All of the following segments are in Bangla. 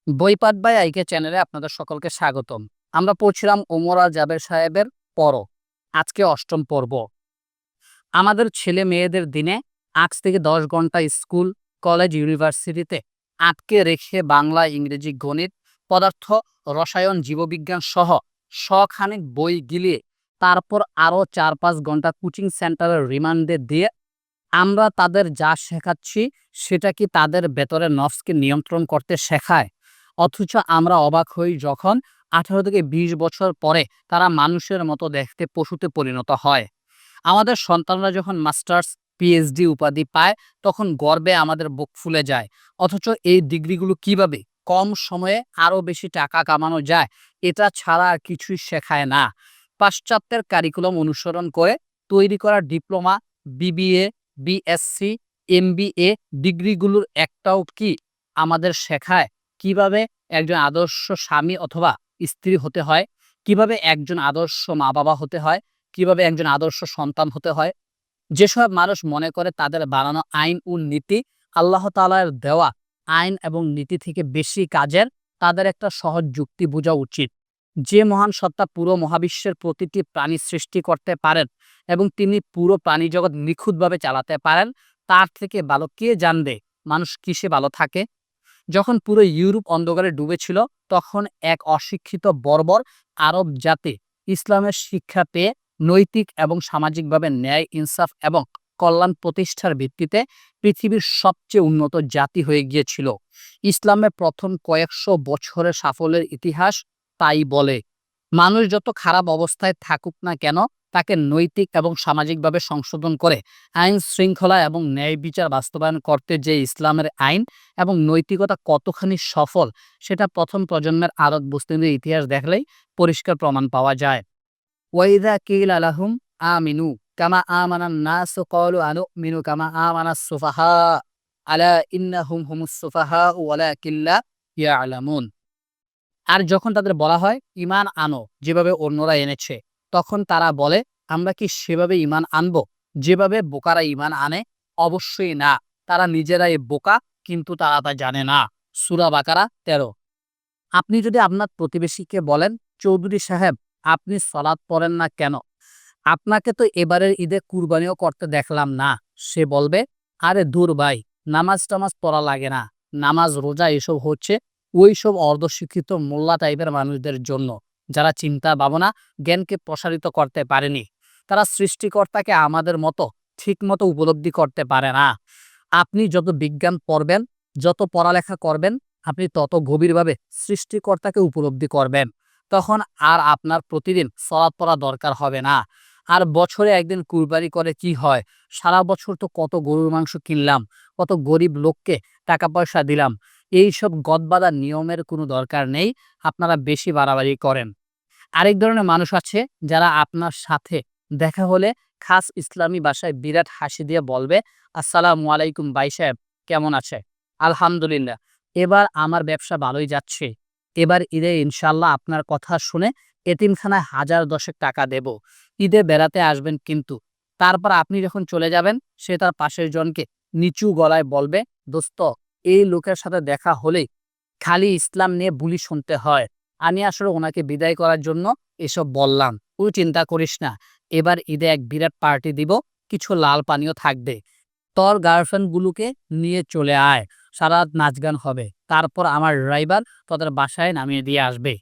বইপাঠ বাই আইকে চ্যানেলে আপনাদের সকলকে স্বাগতম। আমরা পড়ছিলাম ওমর আল জাবের সাহেবের পর। আজকে অষ্টম পর্ব। আমাদের ছেলে মেয়েদের দিনে আজ থেকে 10 ঘন্টা স্কুল, কলেজ, ইউনিভার্সিটিতে আটকে রেখে বাংলা, ইংরেজি, গণিত, পদার্থ, রসায়ন, জীববিজ্ঞান সহ শখানেক বই গিলিয়ে তারপর আরও 4-5 ঘন্টা কোচিং সেন্টারের রিমান্ডে দিয়ে আমরা তাদের যা শেখাচ্ছি সেটা কি তাদের ভেতরের নফসকে নিয়ন্ত্রণ করতে শেখায়? অথচ আমরা অবাক হই যখন 18 থেকে 20 বছর পরে তারা মানুষের মতো দেখতে পশুতে পরিণত হয়। আমাদের সন্তানরা যখন মাস্টার্স, পিএইচডি উপাধি পায় তখন গর্বে আমাদের বুক ফুলে যায়। অথচ এই ডিগ্রিগুলো কিভাবে কম সময়ে আরো বেশি টাকা কামানো যায় এটা ছাড়া আর কিছুই শেখায় না। পাশ্চাত্যের কারিকুলাম অনুসরণ করে তৈরি করা ডিপ্লোমা, বিবিএ, বিএসসি, এমবিএ ডিগ্রিগুলোর একটাও কি আমাদের শেখায় কিভাবে একজন আদর্শ স্বামী অথবা স্ত্রী হতে হয়, কিভাবে একজন আদর্শ মা বাবা হতে হয়, কিভাবে একজন আদর্শ সন্তান হতে হয়? যেসব মানুষ মনে করে তাদের বানানো আইন ও নীতি আল্লাহ তাআলার দেওয়া আইন এবং নীতি থেকে বেশি কাজের, তাদের একটা সহজ যুক্তি বোঝা উচিত। যে মহান সত্তা পুরো মহাবিশ্বের প্রতিটি প্রাণী সৃষ্টি করতে পারেন এবং তিনি পুরো প্রাণী জগৎ নিখুঁতভাবে চালাতে পারেন, তার থেকে ভালো কে জানবে মানুষ কিসে ভালো থাকে? যখন পুরো ইউরোপ অন্ধকারে ডুবেছিল তখন এক অশিক্ষিত বর্বর আরব জাতি ইসলামের শিক্ষা পেয়ে নৈতিক এবং সামাজিকভাবে ন্যায়, ইনসাফ এবং কল্যাণ প্রতিষ্ঠার ভিত্তিতে পৃথিবীর সবচেয়ে উন্নত জাতি হয়ে গিয়েছিল। ইসলামের প্রথম কয়েকশো বছরের সাফল্যের ইতিহাস তাই বলে। মানুষ যত খারাপ অবস্থায় থাকুক না কেন তাকে নৈতিক এবং সামাজিকভাবে সংশোধন করে আইন শৃঙ্খলা এবং ন্যায় বিচার বাস্তবায়ন করতে যে ইসলামের আইন এবং নৈতিকতা কতখানি সফল সেটা প্রথম প্রজন্মের আরব মুসলিমদের ইতিহাস দেখলেই পরিষ্কার প্রমাণ পাওয়া যায়। ওয়াইদা কিলা লাহুম আমিনু কামা আমানান নাস ক্বালু আনুমিনু কামা আমানাস সুফাহা আলা ইন্নাহুম হুমুস সুফাহা ওয়ালাকিন লা ইয়ালামুন। আর যখন তাদের বলা হয় ঈমান আনো যেভাবে অন্যরা এনেছে, তখন তারা বলে আমরা কি সেভাবে ঈমান আনবো যেভাবে বোকারা ঈমান আনে? অবশ্যই না। তারা নিজেরাই বোকা, কিন্তু তারা তা জানে না। সূরা বাকারা 13। আপনি যদি আপনার প্রতিবেশীকে বলেন, চৌধুরী সাহেব আপনি সালাত পড়েন না কেন? আপনাকে তো এবারের ঈদে কুরবানিও করতে দেখলাম না। সে বলবে, আরে দূর ভাই, নামাজ টামাজ পড়া লাগে না। নামাজ, রোজা এসব হচ্ছে ওই সব অর্ধশিক্ষিত মোল্লা টাইপের মানুষদের জন্য, যারা চিন্তা ভাবনা জ্ঞানকে প্রসারিত করতে পারেনি। তারা সৃষ্টিকর্তাকে আমাদের মতো ঠিক মতো উপলব্ধি করতে পারে না। আপনি যত বিজ্ঞান পড়বেন, যত পড়ালেখা করবেন, আপনি তত গভীরভাবে সৃষ্টিকর্তাকে উপলব্ধি করবেন। তখন আর আপনার প্রতিদিন সালাত পড়া দরকার হবে না। আর বছরে একদিন কুরবানি করে কি হয়? সারা বছর তো কত গরুর মাংস কিনলাম, কত গরিব লোককে টাকা পয়সা দিলাম। এইসব গদবাঁধা নিয়মের কোনো দরকার নেই। আপনারা বেশি বাড়াবাড়ি করেন। আরেক ধরনের মানুষ আছে যারা আপনার সাথে দেখা হলে খাস ইসলামী ভাষায় বিরাট হাসি দিয়ে বলবে, আসসালামু আলাইকুম ভাই সাহেব, কেমন আছে? আলহামদুলিল্লাহ, এবার আমার ব্যবসা ভালোই যাচ্ছে। এবার ঈদে ইনশাল্লাহ আপনার কথা শুনে এতিমখানায় 1010 টাকা দেব। ঈদে বেড়াতে আসবেন কিন্তু। তারপর আপনি যখন চলে যাবেন সে তার পাশের জনকে নিচু গলায় বলবে, দোস্ত, এই লোকের সাথে দেখা হলেই খালি ইসলাম নিয়ে বুলি শুনতে হয়। আমি আসলে ওনাকে বিদায় করার জন্য এসব বললাম। তুই চিন্তা করিস না, এবার ঈদে এক বিরাট পার্টি দিব, কিছু লাল পানীয় থাকবে। তোর গার্লফ্রেন্ড গুলোকে নিয়ে চলে আয়, সারা রাত নাচ গান হবে, তারপর আমার ড্রাইভার তোদের বাসায় নামিয়ে দিয়ে আসবে।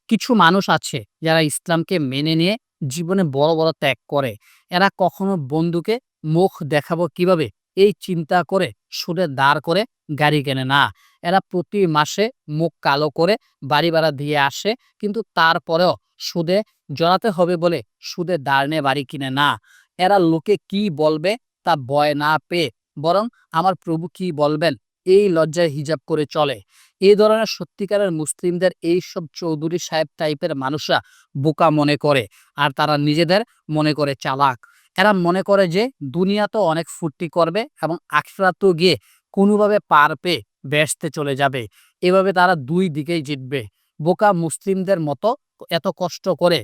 কিছু মানুষ আছে যারা ইসলামকে মেনে নিয়ে জীবনে বড় বড় ত্যাগ করে। এরা কখনো বন্ধুকে মুখ দেখাবো কিভাবে এই চিন্তা করে সুদে দাঁড় করে গাড়ি কেনে না। এরা প্রতি মাসে মুখ কালো করে বাড়ি ভাড়া দিয়ে আসে, কিন্তু তারপরেও সুদে জড়াতে হবে বলে সুদে দাঁড় নিয়ে বাড়ি কিনে না। এরা লোকে কি বলবে তা ভয় না পেয়ে বরং আমার প্রভু কি বলবেন এই লজ্জায় হিজাব করে চলে। এই ধরনের সত্যিকারের মুসলিমদের এই সব চৌধুরী সাহেব টাইপের মানুষরা বোকা মনে করে, আর তারা নিজেদের মনে করে চালাক। এরা মনে করে যে দুনিয়া তো অনেক ফুর্তি করবে এবং আখিরাতেও গিয়ে কোনোভাবে পার পেয়ে বেহেশতে চলে যাবে। এভাবে তারা দুই দিকেই জিতবে। বোকা মুসলিমদের মতো এত কষ্ট করে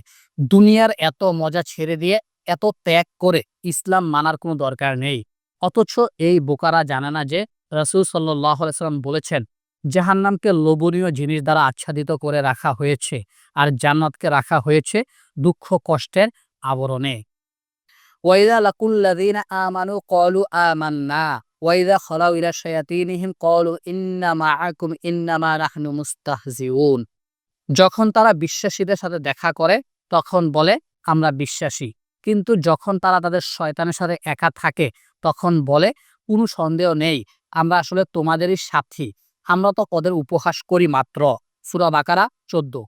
দুনিয়ার এত মজা ছেড়ে দিয়ে এত ত্যাগ করে ইসলাম মানার কোনো দরকার নেই। অথচ এই বোকারা জানে না যে রাসূল সাল্লাল্লাহু আলাইহি ওয়াসাল্লাম বলেছেন, জাহান্নামকে লোভনীয় জিনিস দ্বারা আচ্ছাদিত করে রাখা হয়েছে আর জান্নাতকে রাখা হয়েছে দুঃখ কষ্টের আবরণে। ওয়াইদা লাকুল্লাযীনা আমানু ক্বালু আমান্না ওয়াইদা খালাউ ইলা শায়াতিনহিম ক্বালু ইন্না মাআকুম ইন্নামা নাহনু মুস্তাহজিউন। যখন তারা বিশ্বাসীদের সাথে দেখা করে তখন বলে আমরা বিশ্বাসী, কিন্তু যখন তারা তাদের শয়তানের সাথে একা থাকে তখন বলে কোনো সন্দেহ নেই আমরা আসলে তোমাদেরই সাথী, আমরা তো ওদের উপহাস করি মাত্র। সূরা বাকারা 14।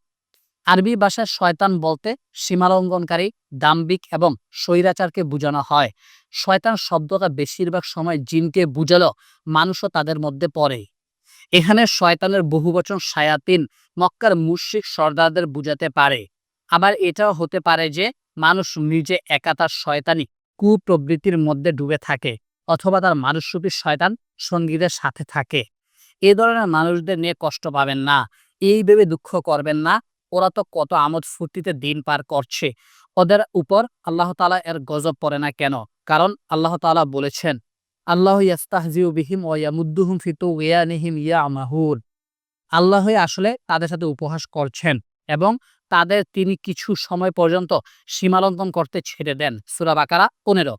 আরবি ভাষায় শয়তান বলতে সীমালঙ্ঘনকারী, দাম্ভিক এবং স্বৈরাচারকে বোঝানো হয়। শয়তান শব্দটা বেশিরভাগ সময় জিনকে বুঝালেও মানুষও তাদের মধ্যে পড়ে। এখানে শয়তানের বহুবচন শায়াতিন মক্কার মুশরিক সর্দারদের বুঝাতে পারে। আবার এটাও হতে পারে যে মানুষ নিজে একা তার শয়তানি কুপ্রবৃত্তির মধ্যে ডুবে থাকে, অথবা তার মানুষরূপী শয়তান সঙ্গীদের সাথে থাকে। এ ধরনের মানুষদের নিয়ে কষ্ট পাবেন না, এই ভেবে দুঃখ করবেন না, ওরা তো কত আমোদ ফুর্তিতে দিন পার করছে, ওদের উপর আল্লাহ তাআলা এর গজব পড়ে না কেন? কারণ আল্লাহ তাআলা বলেছেন, আল্লাহু ইয়াস্তাহজিউ বিহিম ওয়া ইয়ামুদ্দুহুম ফি তুগয়ানিহিম ইয়ামাহুন। আল্লাহই আসলে তাদের সাথে উপহাস করছেন এবং তাদের তিনি কিছু সময় পর্যন্ত সীমালঙ্ঘন করতে ছেড়ে দেন। সূরা বাকারা 15।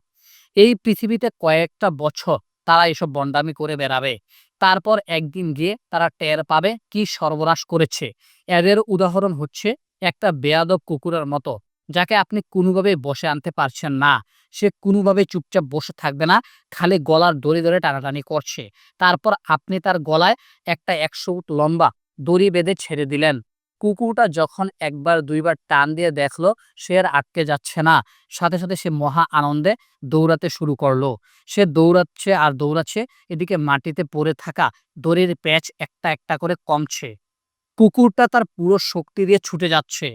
এই পৃথিবীতে কয়েকটা বছর তারা এসব বন্ডামি করে বেড়াবে, তারপর একদিন গিয়ে তারা টের পাবে কি সর্বনাশ করেছে। এদের উদাহরণ হচ্ছে একটা বেয়াদব কুকুরের মতো, যাকে আপনি কোনোভাবে বসে আনতে পারছেন না। সে কোনোভাবে চুপচাপ বসে থাকবে না, খালি গলার দড়ি ধরে টানাটানি করছে। তারপর আপনি তার গলায় একটা 100 ফুট লম্বা দড়ি বেঁধে ছেড়ে দিলেন। কুকুরটা যখন একবার দুইবার টান দিয়ে দেখলো সে আর আটকে যাচ্ছে না, সাথে সাথে সে মহা আনন্দে দৌড়াতে শুরু করলো। সে দৌড়াচ্ছে আর দৌড়াচ্ছে, এদিকে মাটিতে পড়ে থাকা দড়ির প্যাচ একটা একটা করে কমছে। কুকুরটা তার পুরো শক্তি দিয়ে ছুটে যাচ্ছে,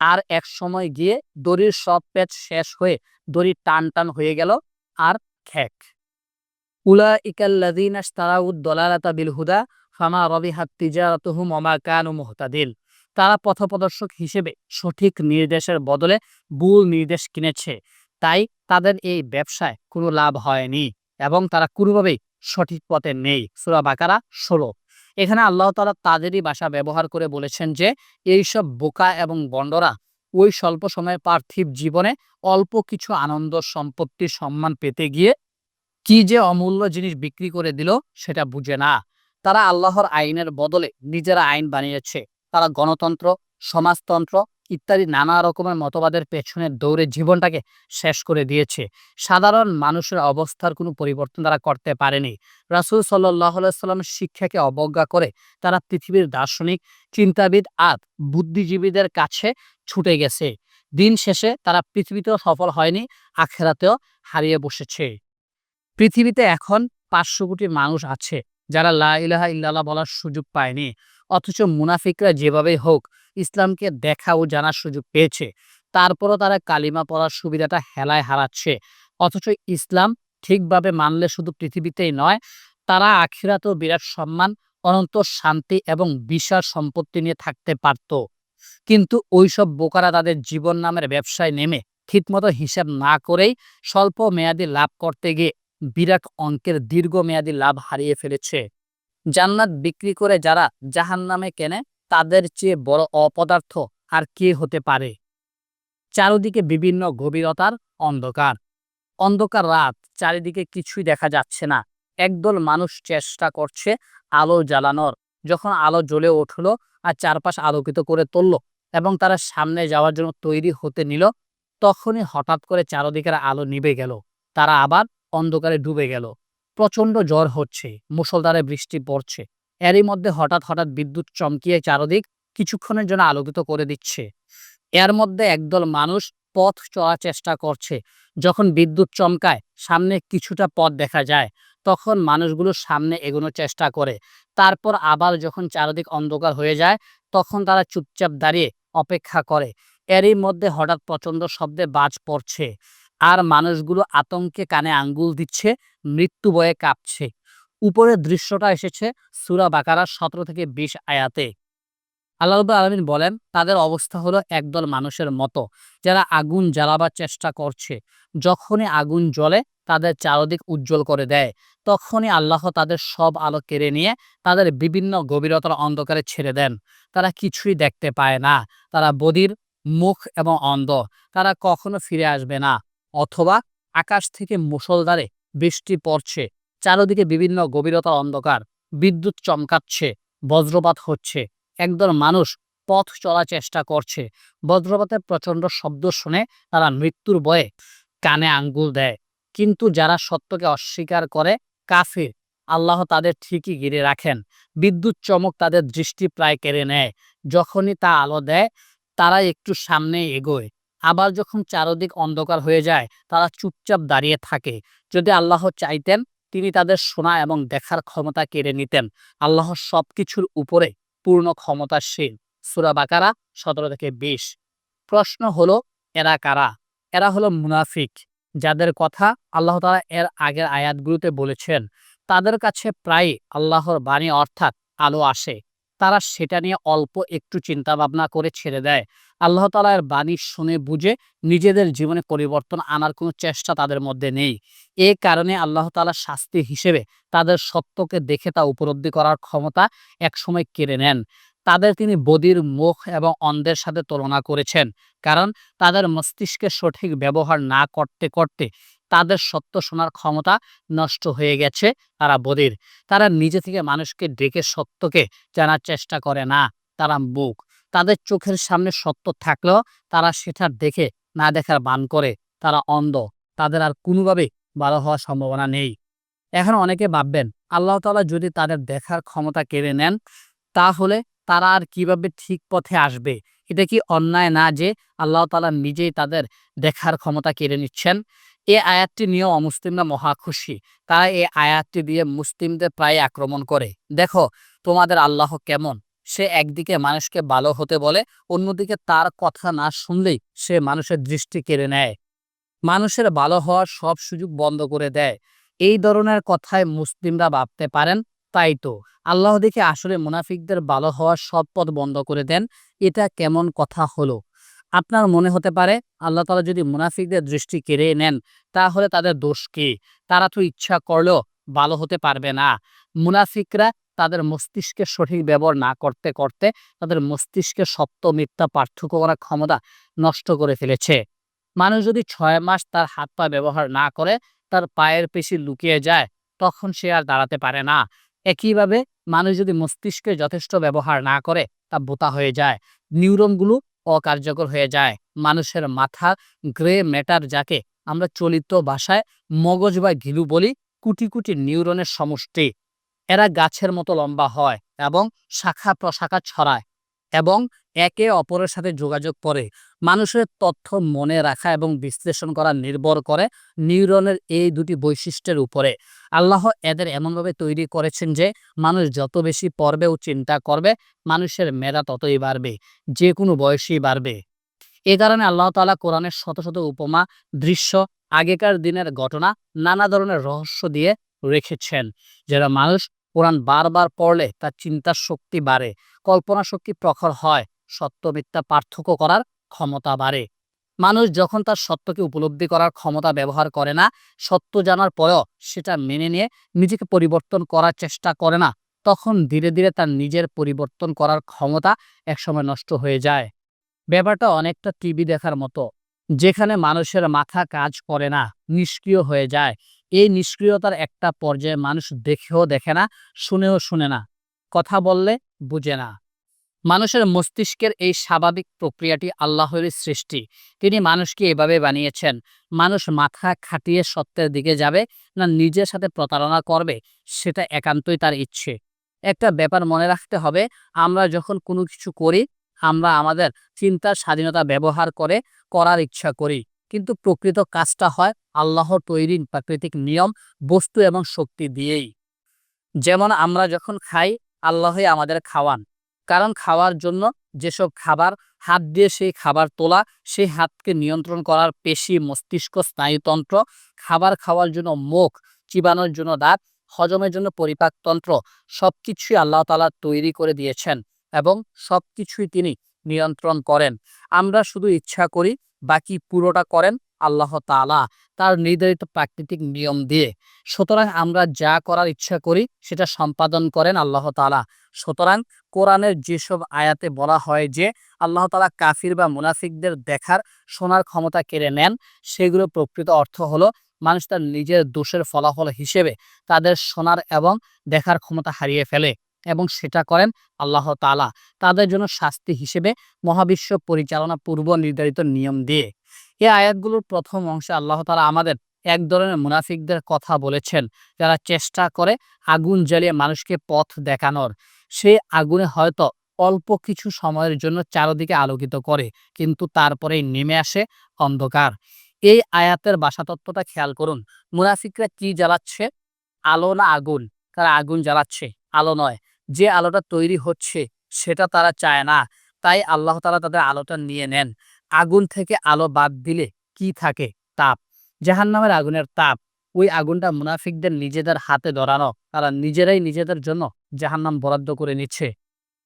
আর এক সময় গিয়ে দড়ির সব প্যাচ শেষ হয়ে দড়ি টান টান হয়ে গেল আর খ্যাক। উলাইকাল্লাযীনা ইশতারাউদ দালালাতা বিল হুদা ফামা রাবিহাত তিজারাতুহুম ওয়া মা কানু মুহতাদিন। তারা পথপ্রদর্শক হিসেবে সঠিক নির্দেশের বদলে ভুল নির্দেশ কিনেছে, তাই তাদের এই ব্যবসায় কোনো লাভ হয়নি এবং তারা কোনোভাবেই সঠিক পথে নেই। সূরা বাকারা 16। এখানে আল্লাহ তাআলা তাদেরই ভাষা ব্যবহার করে বলেছেন যে এইসব বোকা এবং বন্ডরা ওই স্বল্প সময়ের পার্থিব জীবনে অল্প কিছু আনন্দ, সম্পত্তি, সম্মান পেতে গিয়ে কি যে অমূল্য জিনিস বিক্রি করে দিল সেটা বুঝে না। তারা আল্লাহর আইনের বদলে নিজেরা আইন বানিয়েছে। তারা গণতন্ত্র, সমাজতন্ত্র ইত্যাদি নানা রকমের মতবাদের পেছনে দৌড়ে জীবনটাকে শেষ করে দিয়েছে। সাধারণ মানুষের অবস্থার কোনো পরিবর্তন তারা করতে পারেনি। রাসূল সাল্লাল্লাহু আলাইহি সাল্লামের শিক্ষাকে অবজ্ঞা করে তারা পৃথিবীর দার্শনিক, চিন্তাবিদ আর বুদ্ধিজীবীদের কাছে ছুটে গেছে। দিন শেষে তারা পৃথিবীতেও সফল হয়নি, আখিরাতেও হারিয়ে বসেছে। পৃথিবীতে এখন 500 কোটি মানুষ আছে যারা লা ইলাহা ইল্লাল্লাহ বলার সুযোগ পায়নি, অথচ মুনাফিকরা যেভাবেই হোক ইসলামকে দেখা ও জানার সুযোগ পেয়েছে, তারপরও তারা কালিমা পড়ার সুবিধাটা হেলায় হারাচ্ছে। অথচ ইসলাম ঠিকভাবে মানলে শুধু পৃথিবীতেই নয়, তারা আখিরাতেও বিরাট সম্মান, অনন্ত শান্তি এবং বিশাল সম্পত্তি নিয়ে থাকতে পারত। কিন্তু ওইসব বোকারা তাদের জীবন নামের ব্যবসায় নেমে ঠিকমতো হিসাব না করেই স্বল্প মেয়াদী লাভ করতে গিয়ে বিরাট অঙ্কের দীর্ঘমেয়াদী লাভ হারিয়ে ফেলেছে। জান্নাত বিক্রি করে যারা জাহান্নামে কেনে তাদের চেয়ে বড় অপদার্থ আর কে হতে পারে? চারদিকে বিভিন্ন গভীরতার অন্ধকার, অন্ধকার রাত, চারিদিকে কিছুই দেখা যাচ্ছে না। একদল মানুষ চেষ্টা করছে আলো জ্বালানোর। যখন আলো জ্বলে উঠলো আর চারপাশ আলোকিত করে তুলল এবং তারা সামনে যাওয়ার জন্য তৈরি হতে নিল, তখনই হঠাৎ করে চারদিকের আলো নিভে গেল। তারা আবার অন্ধকারে ডুবে গেল। প্রচন্ড ঝড় হচ্ছে, মুষলধারে বৃষ্টি পড়ছে। এরই মধ্যে হঠাৎ হঠাৎ বিদ্যুৎ চমকিয়ে চারদিক কিছুক্ষণের জন্য আলোকিত করে দিচ্ছে। এর মধ্যে একদল মানুষ পথ চলার চেষ্টা করছে। যখন বিদ্যুৎ চমকায় সামনে কিছুটা পথ দেখা যায়, তখন মানুষগুলো সামনে এগোনোর চেষ্টা করে। তারপর আবার যখন চারদিক অন্ধকার হয়ে যায় তখন তারা চুপচাপ দাঁড়িয়ে অপেক্ষা করে। এরই মধ্যে হঠাৎ প্রচন্ড শব্দে বাজ পড়ছে আর মানুষগুলো আতঙ্কে কানে আঙ্গুল দিচ্ছে, মৃত্যু ভয়ে কাঁপছে। উপরের দৃশ্যটা এসেছে সূরা বাকারার 17 থেকে 20 আয়াতে। আল্লাহ রাব্বুল আলামিন বলেন, তাদের অবস্থা হলো একদল মানুষের মতো, যারা আগুন জ্বালাবার চেষ্টা করছে। যখনই আগুন জ্বলে তাদের চারদিক উজ্জ্বল করে দেয়, তখনই আল্লাহ তাদের সব আলো কেড়ে নিয়ে তাদের বিভিন্ন গভীরতার অন্ধকারে ছেড়ে দেন। তারা কিছুই দেখতে পায় না। তারা বধির, মুখ এবং অন্ধ। তারা কখনো ফিরে আসবে না। অথবা আকাশ থেকে মুষলধারে বৃষ্টি পড়ছে। চারদিকে বিভিন্ন গভীরতার অন্ধকার। বিদ্যুৎ চমকাচ্ছে, বজ্রপাত হচ্ছে। একদল মানুষ পথ চলার চেষ্টা করছে। বজ্রপাতের প্রচণ্ড শব্দ শুনে তারা মৃত্যুর ভয়ে কানে আঙ্গুল দেয়। কিন্তু যারা সত্যকে অস্বীকার করে, কাফির, আল্লাহ তাদের ঠিকই ঘিরে রাখেন। বিদ্যুৎ চমক তাদের দৃষ্টি প্রায় কেড়ে নেয়। যখনই তা আলো দেয়, তারা একটু সামনে এগোয়। আবার যখন চারদিক অন্ধকার হয়ে যায়, তারা চুপচাপ দাঁড়িয়ে থাকে। যদি আল্লাহ চাইতেন, তিনি তাদের শোনা এবং দেখার ক্ষমতা কেড়ে নিতেন। আল্লাহ সবকিছুর উপরে পূর্ণ ক্ষমতাশীল। সূরা বাকারা ১৭-২০। প্রশ্ন হলো, এরা কারা? এরা হলো মুনাফিক, যাদের কথা আল্লাহ তাআলা এর আগের আয়াতগুলোতে বলেছেন। তাদের কাছে প্রায় আল্লাহর বাণী অর্থাৎ আলো আসে। তারা সেটা নিয়ে অল্প একটু চিন্তা ভাবনা করে ছেড়ে দেয়। আল্লাহ তাআলা এর বাণী শুনে বুঝে নিজেদের জীবনে পরিবর্তন আনার কোনো চেষ্টা তাদের মধ্যে নেই। এ কারণে আল্লাহ তাআলা শাস্তি হিসেবে তাদের সত্যকে দেখে তা উপলব্ধি করার ক্ষমতা একসময় কেড়ে নেন। তাদের তিনি বধির, মুখ এবং অন্ধের সাথে তুলনা করেছেন। কারণ তাদের মস্তিষ্কের সঠিক ব্যবহার না করতে করতে তাদের সত্য শোনার ক্ষমতা নষ্ট হয়ে গেছে। তারা বধির। তারা নিজে থেকে মানুষকে ডেকে সত্যকে জানার চেষ্টা করে না। তারা মূক। তাদের চোখের সামনে সত্য থাকলেও তারা সেটা দেখে না দেখার ভান করে। তারা অন্ধ। তাদের আর কোনোভাবে ভালো হওয়ার সম্ভাবনা নেই। এখন অনেকে ভাববেন, আল্লাহ তাআলা যদি তাদের দেখার ক্ষমতা কেড়ে নেন, তাহলে তারা আর কিভাবে ঠিক পথে আসবে? এটা কি অন্যায় না যে আল্লাহ তাআলা নিজেই তাদের দেখার ক্ষমতা কেড়ে নিচ্ছেন? এই আয়াতটি নিয়েও অমুসলিমরা মহা খুশি। তারা এই আয়াতটি দিয়ে মুসলিমদের প্রায় আক্রমণ করে। দেখো তোমাদের আল্লাহ কেমন! সে একদিকে মানুষকে ভালো হতে বলে, অন্যদিকে তার কথা না শুনলেই সে মানুষের দৃষ্টি কেড়ে নেয়। মানুষের ভালো হওয়ার সব সুযোগ বন্ধ করে দেয়। এই ধরনের কথায় মুসলিমরা ভাবতে পারেন, তাই তো আল্লাহ দেখে আসলে মুনাফিকদের ভালো হওয়ার সব পথ বন্ধ করে দেন। এটা কেমন কথা হলো? আপনার মনে হতে পারে, আল্লাহ তাআলা যদি মুনাফিকদের দৃষ্টি কেড়ে নেন, তাহলে তাদের দোষ কি? তারা তো ইচ্ছা করলেও ভালো হতে পারবে না। মুনাফিকরা তাদের মস্তিষ্কের সঠিক ব্যবহার না করতে করতে তাদের মস্তিষ্কের সত্য মিথ্যা পার্থক্য করার ক্ষমতা নষ্ট করে ফেলেছে। মানুষ যদি ৬ মাস তার হাত পা ব্যবহার না করে, তার পায়ের পেশি লুকিয়ে যায়, তখন সে আর দাঁড়াতে পারে না। একইভাবে মানুষ যদি মস্তিষ্কে যথেষ্ট ব্যবহার না করে, তা বোতা হয়ে যায়। নিউরনগুলো অকার্যকর হয়ে যায়। মানুষের মাথা, গ্রে ম্যাটার, যাকে আমরা চলিত ভাষায় মগজ বা ঘিলু বলি, কোটি কোটি নিউরনের সমষ্টি। এরা গাছের মতো লম্বা হয় এবং শাখা প্রশাখা ছড়ায় এবং একে অপরের সাথে যোগাযোগ করে। মানুষের তথ্য মনে রাখা এবং বিশ্লেষণ করা নির্ভর করে নিউরনের এই দুটি বৈশিষ্ট্যের উপরে। আল্লাহ এদের এমনভাবে তৈরি করেছেন যে মানুষ যত বেশি পড়বে ও চিন্তা করবে, মানুষের মেধা ততই বাড়বে, যে কোনো বয়সেই বাড়বে। এ কারণে আল্লাহ তাআলা কোরআনের শত শত উপমা, দৃশ্য, আগেকার দিনের ঘটনা, নানা ধরনের রহস্য দিয়ে রেখেছেন। যারা মানুষ কোরআন বারবার পড়লে তার চিন্তার শক্তি বাড়ে, কল্পনা শক্তি প্রখর হয়, সত্য মিথ্যা পার্থক্য করার ক্ষমতা বাড়ে। মানুষ যখন তার সত্যকে উপলব্ধি করার ক্ষমতা ব্যবহার করে না, সত্য জানার পরেও সেটা মেনে নিয়ে নিজেকে পরিবর্তন করার চেষ্টা করে না, তখন ধীরে ধীরে তার নিজের পরিবর্তন করার ক্ষমতা একসময় নষ্ট হয়ে যায়। ব্যাপারটা অনেকটা টিভি দেখার মতো, যেখানে মানুষের মাথা কাজ করে না, নিষ্ক্রিয় হয়ে যায়। এই নিষ্ক্রিয়তার একটা পর্যায়ে মানুষ দেখেও দেখে না, শুনেও শুনে না, কথা বললে বুঝে না। মানুষের মস্তিষ্কের এই স্বাভাবিক প্রক্রিয়াটি আল্লাহরই সৃষ্টি। তিনি মানুষকে এভাবে বানিয়েছেন। মানুষ মাথা খাটিয়ে সত্যের দিকে যাবে না নিজের সাথে প্রতারণা করবে, সেটা একান্তই তার ইচ্ছে। একটা ব্যাপার মনে রাখতে হবে, আমরা যখন কোনো কিছু করি, আমরা আমাদের চিন্তার স্বাধীনতা ব্যবহার করে করার ইচ্ছা করি। কিন্তু প্রকৃত কাজটা হয় আল্লাহর তৈরি প্রাকৃতিক নিয়ম, বস্তু এবং শক্তি দিয়েই। যেমন আমরা যখন খাই, আল্লাহই আমাদের খাওয়ান। কারণ খাওয়ার জন্য যেসব খাবার, হাত দিয়ে সেই খাবার তোলা, সেই হাতকে নিয়ন্ত্রণ করার পেশি, মস্তিষ্ক, স্নায়ুতন্ত্র, খাবার খাওয়ার জন্য মুখ, চিবানোর জন্য দাঁত, হজমের জন্য পরিপাকতন্ত্র, সবকিছুই আল্লাহ তাআলা তৈরি করে দিয়েছেন। এবং সবকিছুই তিনি নিয়ন্ত্রণ করেন। আমরা শুধু ইচ্ছা করি, বাকি পুরোটা করেন আল্লাহ তাআলা তার নির্ধারিত প্রাকৃতিক নিয়ম দিয়ে। সুতরাং আমরা যা করার ইচ্ছা করি সেটা সম্পাদন করেন আল্লাহ তাআলা। সুতরাং কোরআনের যেসব আয়াতে বলা হয় যে আল্লাহ তাআলা কাফির বা মুনাফিকদের দেখার শোনার ক্ষমতা কেড়ে নেন, সেগুলো প্রকৃত অর্থ হলো মানুষ তার নিজের দোষের ফলাফল হিসেবে তাদের শোনার এবং দেখার ক্ষমতা হারিয়ে ফেলে, এবং সেটা করেন আল্লাহ তাআলা তাদের জন্য শাস্তি হিসেবে মহাবিশ্ব পরিচালনা পূর্ব নির্ধারিত নিয়ম দিয়ে। এই আয়াতগুলোর প্রথম অংশে আল্লাহ তাআলা আমাদের এক ধরনের মুনাফিকদের কথা বলেছেন, যারা চেষ্টা করে আগুন জ্বালিয়ে মানুষকে পথ দেখানোর। সেই আগুনে হয়তো অল্প কিছু সময়ের জন্য চারদিকে আলোকিত করে, কিন্তু তারপরেই নেমে আসে অন্ধকার। এই আয়াতের ভাষাতত্ত্বটা খেয়াল করুন। মুনাফিকরা কি জ্বালাচ্ছে? আলো না আগুন? তারা আগুন জ্বালাচ্ছে, আলো নয়। যে আলোটা তৈরি হচ্ছে সেটা তারা চায় না, তাই আল্লাহ তাআলা তাদের আলোটা নিয়ে নেন। আগুন থেকে আলো বাদ দিলে কি থাকে? তাপ। জাহান্নামের আগুনের তাপ। ওই আগুনটা মুনাফিকদের নিজেদের হাতে ধরানো, তারা নিজেরাই নিজেদের জন্য জাহান্নাম বরাদ্দ করে নিচ্ছে।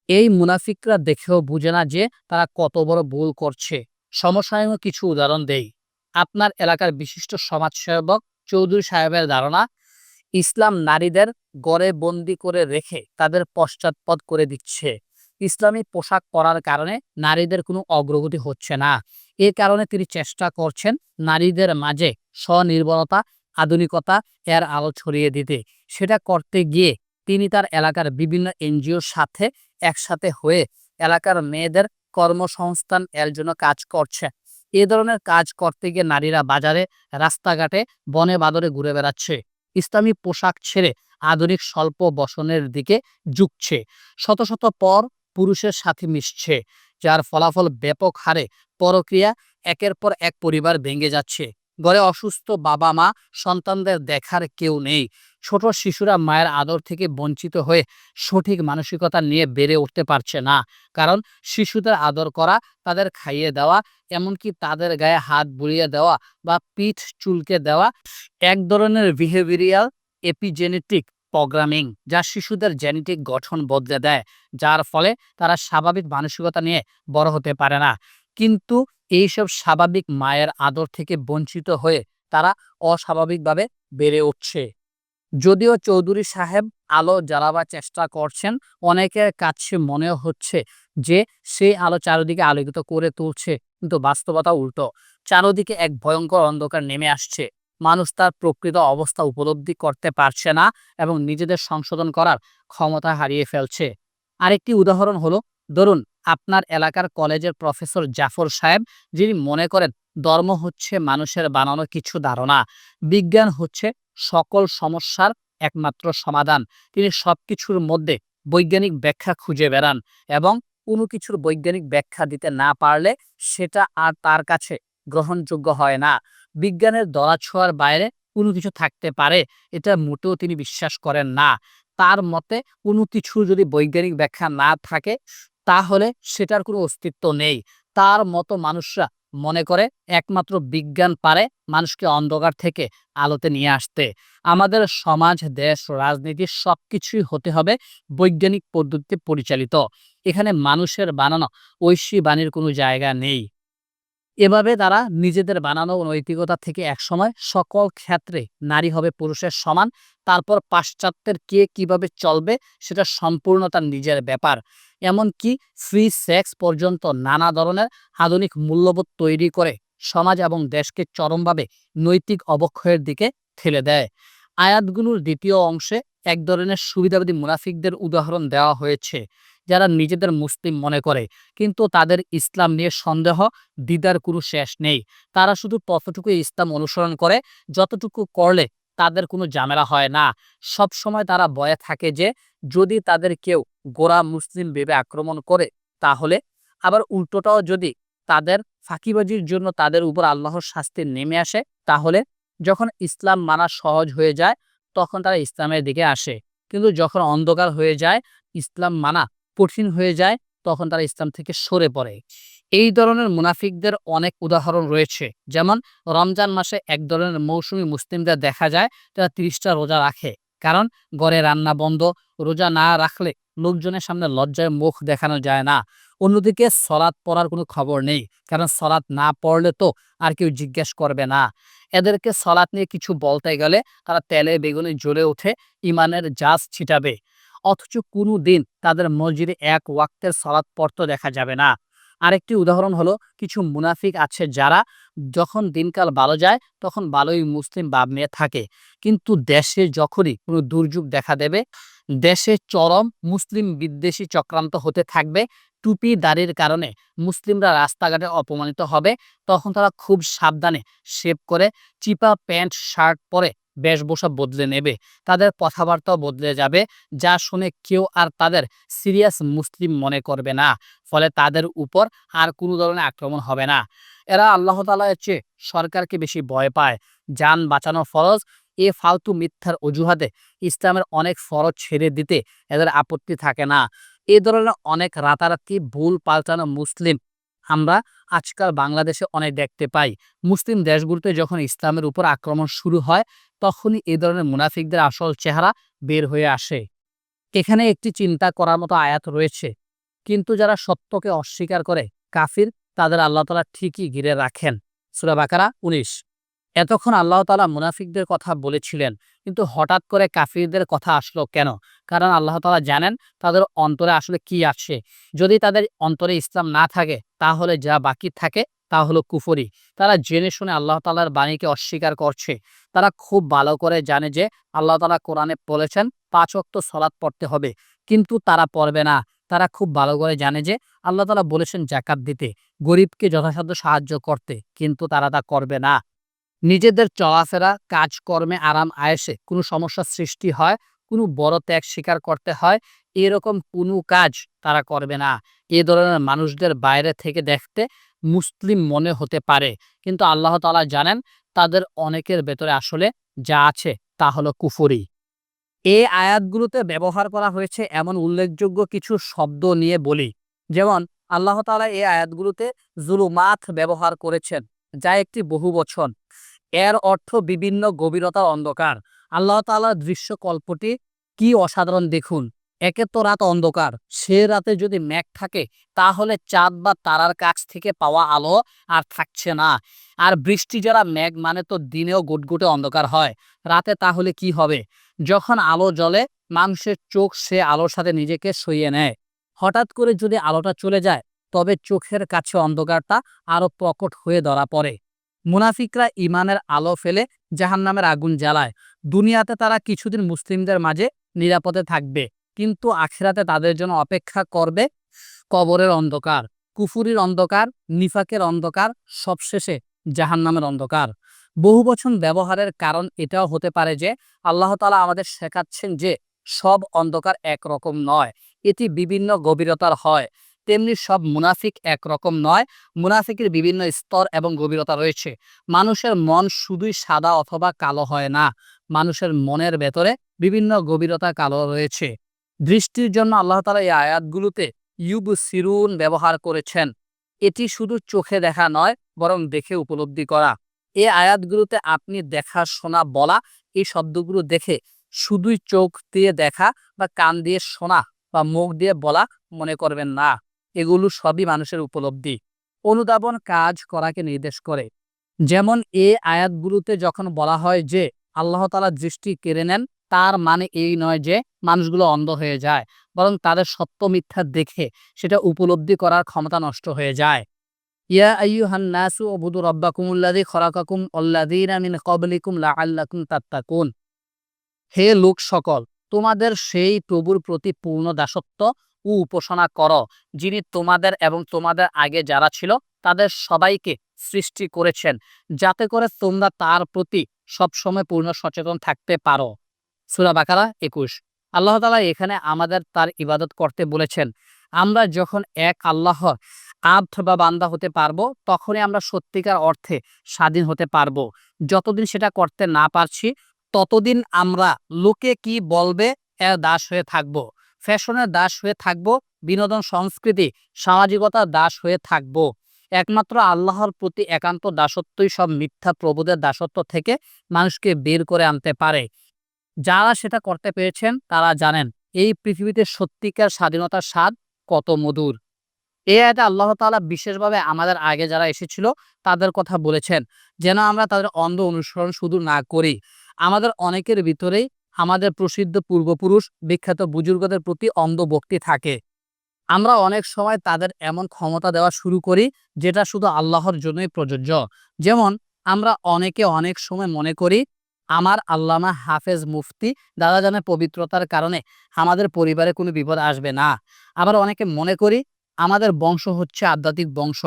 এই মুনাফিকরা দেখেও বুঝে না যে তারা কত বড় ভুল করছে। সমসাময়িক কিছু উদাহরণ দেই। আপনার এলাকার বিশিষ্ট সমাজসেবক চৌধুরী সাহেবের ধারণা, ইসলাম নারীদের গড়ে বন্দি করে রেখে তাদের পশ্চাৎপদ করে দিচ্ছে। ইসলামী পোশাক পরার কারণে নারীদের কোনো অগ্রগতি হচ্ছে না। এ কারণে তিনি চেষ্টা করছেন নারীদের মাঝে স্বনির্ভরতা, আধুনিকতা এর আলো ছড়িয়ে দিতে। সেটা করতে গিয়ে তিনি তার এলাকার বিভিন্ন এনজিওর সাথে একসাথে হয়ে এলাকার মেয়েদের কর্মসংস্থান এর জন্য কাজ করছে। এ ধরনের কাজ করতে গিয়ে নারীরা বাজারে, রাস্তাঘাটে, বনে বাদরে ঘুরে বেড়াচ্ছে। ইসলামী পোশাক ছেড়ে আধুনিক স্বল্প বসনের দিকে ঝুঁকছে। শত শত পর পুরুষের সাথে মিশছে, যার ফলাফল ব্যাপক হারে পরক্রিয়া। একের পর এক পরিবার ভেঙে যাচ্ছে। ঘরে অসুস্থ বাবা মা, সন্তানদের দেখার কেউ নেই। ছোট শিশুরা মায়ের আদর থেকে বঞ্চিত হয়ে সঠিক মানসিকতা নিয়ে বেড়ে উঠতে পারছে না। কারণ শিশুদের আদর করা, তাদের খাইয়ে দেওয়া, এমনকি তাদের গায়ে হাত বুলিয়ে দেওয়া বা পিঠ চুলকে দেওয়া এক ধরনের বিহেভিয়ারাল এপিজেনেটিক প্রোগ্রামিং, যা শিশুদের জেনেটিক গঠন বদলে দেয়, যার ফলে তারা স্বাভাবিক মানসিকতা নিয়ে বড় হতে পারে না। কিন্তু এইসব স্বাভাবিক মায়ের আদর থেকে বঞ্চিত হয়ে তারা অস্বাভাবিকভাবে বেড়ে উঠছে। যদিও চৌধুরী সাহেব আলো জ্বালাবার চেষ্টা করছেন, অনেকের কাছে মনে হচ্ছে যে সেই আলো চারিদিকে আলোকিত করে তুলছে, কিন্তু বাস্তবতা উল্টো। চারদিকে এক ভয়ঙ্কর অন্ধকার নেমে আসছে। মানুষ তার প্রকৃত অবস্থা উপলব্ধি করতে পারছে না এবং নিজেদের সংশোধন করার ক্ষমতা হারিয়ে ফেলছে। আরেকটি উদাহরণ হলো, ধরুন আপনার এলাকার কলেজের প্রফেসর জাফর সাহেব, যিনি মনে করেন ধর্ম হচ্ছে মানুষের বানানো কিছু ধারণা, বিজ্ঞান হচ্ছে সকল সমস্যার একমাত্র সমাধান। তিনি সবকিছুর মধ্যে বৈজ্ঞানিক ব্যাখ্যা খুঁজে বেড়ান, এবং কোনো কিছুর বৈজ্ঞানিক ব্যাখ্যা দিতে না পারলে সেটা আর তার কাছে গ্রহণযোগ্য হয় না। বিজ্ঞানের ধরাছোঁয়ার বাইরে কোনো কিছু থাকতে পারে, এটা মোটেও তিনি বিশ্বাস করেন না। তার মতে কোনো কিছু যদি বৈজ্ঞানিক ব্যাখ্যা না থাকে, তাহলে সেটার কোনো অস্তিত্ব নেই। তার মতো মানুষরা মনে করে একমাত্র বিজ্ঞান পারে মানুষকে অন্ধকার থেকে আলোতে নিয়ে আসতে। আমাদের সমাজ, দেশ, রাজনীতি সবকিছুই হতে হবে বৈজ্ঞানিক পদ্ধতিতে পরিচালিত। এখানে মানুষের বানানো ঐশী বাণীর কোনো জায়গা নেই। এভাবে তারা নিজেদের বানানো নৈতিকতা থেকে একসময় সকল ক্ষেত্রে নারী হবে পুরুষের সমান, তারপর পাশ্চাত্যের কে কিভাবে চলবে সেটা সম্পূর্ণ তার নিজের ব্যাপার। এমনকি ফ্রি সেক্স পর্যন্ত নানা ধরনের আধুনিক মূল্যবোধ তৈরি করে সমাজ এবং দেশকে চরমভাবে নৈতিক অবক্ষয়ের দিকে ঠেলে দেয়। আয়াতগুলোর দ্বিতীয় অংশে এক ধরনের সুবিধাবাদী মুনাফিকদের উদাহরণ দেওয়া হয়েছে, যারা নিজেদের মুসলিম মনে করে, কিন্তু তাদের ইসলাম নিয়ে সন্দেহ, দ্বিধার কোনো শেষ নেই। তারা শুধু ততটুকু ইসলাম অনুসরণ করে যতটুকু করলে তাদের কোনো ঝামেলা হয় না। সব সময় তারা ভয়ে থাকে যে যদি তাদের কেউ গোঁড়া মুসলিম ভেবে আক্রমণ করে, তাহলে আবার উল্টোটাও যদি তাদের ফাঁকিবাজির জন্য তাদের উপর আল্লাহর শাস্তি নেমে আসে, তাহলে যখন ইসলাম মানা সহজ হয়ে যায় তখন তারা ইসলামের দিকে আসে। কিন্তু যখন অন্ধকার হয়ে যায়, ইসলাম মানা কঠিন হয়ে যায়, তখন তারা ইসলাম থেকে সরে পড়ে। এই ধরনের মুনাফিকদের অনেক উদাহরণ রয়েছে। যেমন রমজান মাসে এক ধরনের মৌসুমী মুসলিমদের দেখা যায়, তারা ৩০টা রোজা রাখে, কারণ ঘরে রান্না বন্ধ। রোজা না রাখলে লোকজনের সামনে লজ্জায় মুখ দেখানো যায় না। অন্যদিকে সলাৎ পড়ার কোনো খবর নেই, কারণ সলাৎ না পড়লে তো আর কেউ জিজ্ঞেস করবে না। এদেরকে সলাৎ নিয়ে কিছু বলতে গেলে তারা তেলে বেগুনে জ্বলে উঠে ইমানের জাজ ছিটাবে। অথচ কোনো দিন তাদের মসজিদে এক ওয়াক্তের সলাৎ পড়তে দেখা যাবে না। আরেকটি উদাহরণ হলো, কিছু মুনাফিক আছে যারা যখন দিনকাল ভালো যায় তখন ভালোই মুসলিম ভাব নিয়ে থাকে, কিন্তু দেশে যখনই কোনো দুর্যোগ দেখা দেবে, দেশে চরম মুসলিম বিদ্বেষী চক্রান্ত হতে থাকবে, টুপি দাড়ির কারণে মুসলিমরা রাস্তাঘাটে অপমানিত হবে, তখন তারা খুব সাবধানে শেভ করে চিপা প্যান্ট শার্ট পরে বেশভূষা বদলে নেবে। তাদের কথাবার্তাও বদলে যাবে, যা শুনে কেউ আর তাদের সিরিয়াস মুসলিম মনে করবে না। ফলে তাদের উপর আর কোনো ধরনের আক্রমণ হবে না। এরা আল্লাহ তাআলার চেয়ে সরকারকে বেশি ভয় পায়। যান বাঁচানো ফরজ, এ ফালতু মিথ্যার অজুহাতে ইসলামের অনেক ফরজ ছেড়ে দিতে এদের আপত্তি থাকে না। এ ধরনের অনেক রাতারাতি ভুল পাল্টানো মুসলিম আমরা আজকাল বাংলাদেশে অনেক দেখতে পাই। মুসলিম দেশগুলোতে যখন ইসলামের উপর আক্রমণ শুরু হয়, তখনই এ ধরনের মুনাফিকদের আসল চেহারা বের হয়ে আসে। এখানে একটি চিন্তা করার মতো আয়াত রয়েছে, কিন্তু যারা সত্যকে অস্বীকার করে কাফির, তাদের আল্লাহ তাআলা ঠিকই ঘিরে রাখেন। সূরা বাকারা 19। এতক্ষণ আল্লাহ তাআলা মুনাফিকদের কথা বলেছিলেন, কিন্তু হঠাৎ করে কাফিরদের কথা আসলো কেন? কারণ আল্লাহ তাআলা জানেন তাদের অন্তরে আসলে কি আছে। যদি তাদের অন্তরে ইসলাম না থাকে, তাহলে যা বাকি থাকে তা হলো কুফরি। তারা জেনে শুনে আল্লাহ তাআলার বাণীকে অস্বীকার করছে। তারা খুব ভালো করে জানে যে আল্লাহ তাআলা কোরআনে বলেছেন ৫ ওয়াক্ত সালাত পড়তে হবে, কিন্তু তারা পড়বে না। তারা খুব ভালো করে জানে যে আল্লাহ তাআলা বলেছেন যাকাত দিতে, গরিবকে যথাসাধ্য সাহায্য করতে, কিন্তু তারা তা করবে না। নিজেদের চলাফেরা, কাজকর্মে, আরাম আয়েশে কোনো সমস্যার সৃষ্টি হয়, কোনো বড় ত্যাগ স্বীকার করতে হয়, এরকম কোনো কাজ তারা করবে না। এ ধরনের মানুষদের বাইরে থেকে দেখতে মুসলিম মনে হতে পারে, কিন্তু আল্লাহ তাআলা জানেন তাদের অনেকের ভেতরে আসলে যা আছে তা হলো কুফরি। এই আয়াতগুলোতে ব্যবহার করা হয়েছে এমন উল্লেখযোগ্য কিছু শব্দ নিয়ে বলি। যেমন আল্লাহ তাআলা এই আয়াতগুলোতে জুলুমাত ব্যবহার করেছেন, যা একটি বহুবচন। এর অর্থ বিভিন্ন গভীরতার অন্ধকার। আল্লাহ তাআলার দৃশ্যকল্পটি কি অসাধারণ দেখুন। একে তো রাত অন্ধকার, সে রাতে যদি মেঘ থাকে, তাহলে চাঁদ বা তারার কাছ থেকে পাওয়া আলো আর থাকছে না। আর বৃষ্টি যারা মেঘ মানে তো দিনেও গুটগুটে অন্ধকার হয়, রাতে তাহলে কি হবে? যখন আলো জ্বলে, মানুষের চোখ সে আলোর সাথে নিজেকে সইয়ে নেয়। হঠাৎ করে যদি আলোটা চলে যায়, তবে চোখের কাছে অন্ধকারটা আরো প্রকট হয়ে ধরা পড়ে। মুনাফিকরা ইমানের আলো ফেলে জাহান্নামের আগুন জ্বালায়। দুনিয়াতে তারা কিছুদিন মুসলিমদের মাঝে নিরাপদে থাকবে, কিন্তু আখিরাতে তাদের জন্য অপেক্ষা করবে কবরের অন্ধকার, কুফুরির অন্ধকার, নিফাকের অন্ধকার, সবশেষে জাহান্নামের অন্ধকার। বহুবচন ব্যবহারের কারণ এটাও হতে পারে যে আল্লাহ তাআলা আমাদের শেখাচ্ছেন যে সব অন্ধকার একরকম নয়, এটি বিভিন্ন গভীরতার হয়। তেমনি সব মুনাফিক একরকম নয়, মুনাফিকের বিভিন্ন স্তর এবং গভীরতা রয়েছে। মানুষের মন শুধুই সাদা অথবা কালো হয় না, মানুষের মনের ভেতরে বিভিন্ন গভীরতা কালো রয়েছে। দৃষ্টির জন্য আল্লাহ তাআলা এই আয়াতগুলোতে ইউবসিরুন ব্যবহার করেছেন। এটি শুধু চোখে দেখা নয়, বরং দেখে উপলব্ধি করা। এই আয়াতগুলোতে আপনি দেখা, শোনা, বলা, এই শব্দগুলো দেখে শুধুই চোখ দিয়ে দেখা বা কান দিয়ে শোনা বা মুখ দিয়ে বলা মনে করবেন না। এগুলো সবই মানুষের উপলব্ধি, অনুধাবন, কাজ করাকে নির্দেশ করে। যেমন এই আয়াতগুলোতে যখন বলা হয় যে আল্লাহ তাআলা দৃষ্টি কেড়ে নেন, তার মানে এই নয় যে মানুষগুলো অন্ধ হয়ে যায়, বরং তাদের সত্য মিথ্যা দেখে সেটা উপলব্ধি করার ক্ষমতা নষ্ট হয়ে যায়। ইয়া আইয়ুহান নাসু উবুদু রাব্বাকুমুল্লাযী খলাকাকুম ওয়াল্লাযীনা মিন ক্বাবলিকুম লাআল্লাকুম তাত্তাকুন। হে লোক সকল, তোমাদের সেই প্রভুর প্রতি পূর্ণ দাসত্ব ও উপাসনা করো, যিনি তোমাদের এবং তোমাদের আগে যারা ছিল তাদের সবাইকে সৃষ্টি করেছেন, যাতে করে তোমরা তার প্রতি সবসময় পূর্ণ সচেতন থাকতে পারো। সূরা বাকারা 21। আল্লাহ তাআলা এখানে আমাদের তার ইবাদত করতে বলেছেন। আমরা যখন এক আল্লাহর আব্দ বা বান্দা হতে পারবো, তখনই আমরা সত্যিকার অর্থে স্বাধীন হতে পারবো। যতদিন সেটা করতে না পারছি, ততদিন আমরা লোকে কি বলবে এর দাস হয়ে থাকবো, ফ্যাশনের দাস হয়ে থাকবো, বিনোদন, সংস্কৃতি, সামাজিকতার দাস হয়ে থাকবো। একমাত্র আল্লাহর প্রতি একান্ত দাসত্বই সব মিথ্যা প্রভুদের দাসত্ব থেকে মানুষকে বের করে আনতে পারে। যারা সেটা করতে পেরেছেন তারা জানেন এই পৃথিবীতে সত্যিকার স্বাধীনতার স্বাদ কত মধুর। এই আয়াতে আল্লাহ তাআলা বিশেষভাবে আমাদের আগে যারা এসেছিল তাদের কথা বলেছেন, যেন আমরা তাদের অন্ধ অনুসরণ শুধু না করি। আমাদের অনেকের ভিতরেই আমাদের প্রসিদ্ধ পূর্বপুরুষ, বিখ্যাত বুজুর্গদের প্রতি অন্ধ ভক্তি থাকে। আমরা অনেক সময় তাদের এমন ক্ষমতা দেওয়া শুরু করি যেটা শুধু আল্লাহর জন্যই প্রযোজ্য। যেমন আমরা অনেকে অনেক সময় মনে করি আমার আল্লামা হাফেজ মুফতি দাদাজানের পবিত্রতার কারণে আমাদের পরিবারে কোনো বিপদ আসবে না। আবার অনেকে মনে করি আমাদের বংশ হচ্ছে আধ্যাত্মিক বংশ,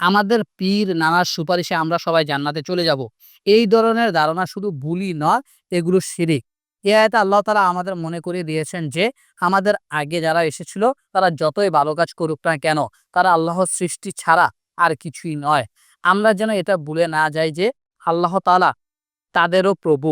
আমাদের পীর নানার সুপারিশে আমরা সবাই জান্নাতে চলে যাব। এই ধরনের ধারণা শুধু ভুলই নয়, এগুলো শিরিক। এই আয়াতে আল্লাহ তাআলা আমাদের মনে করিয়ে দিয়েছেন যে আমাদের আগে যারা এসেছিল তারা যতই ভালো কাজ করুক না কেন, তারা আল্লাহর সৃষ্টি ছাড়া আর কিছুই নয়। আমরা যেন এটা ভুলে না যাই যে আল্লাহ তাআলা তাদেরও প্রভু।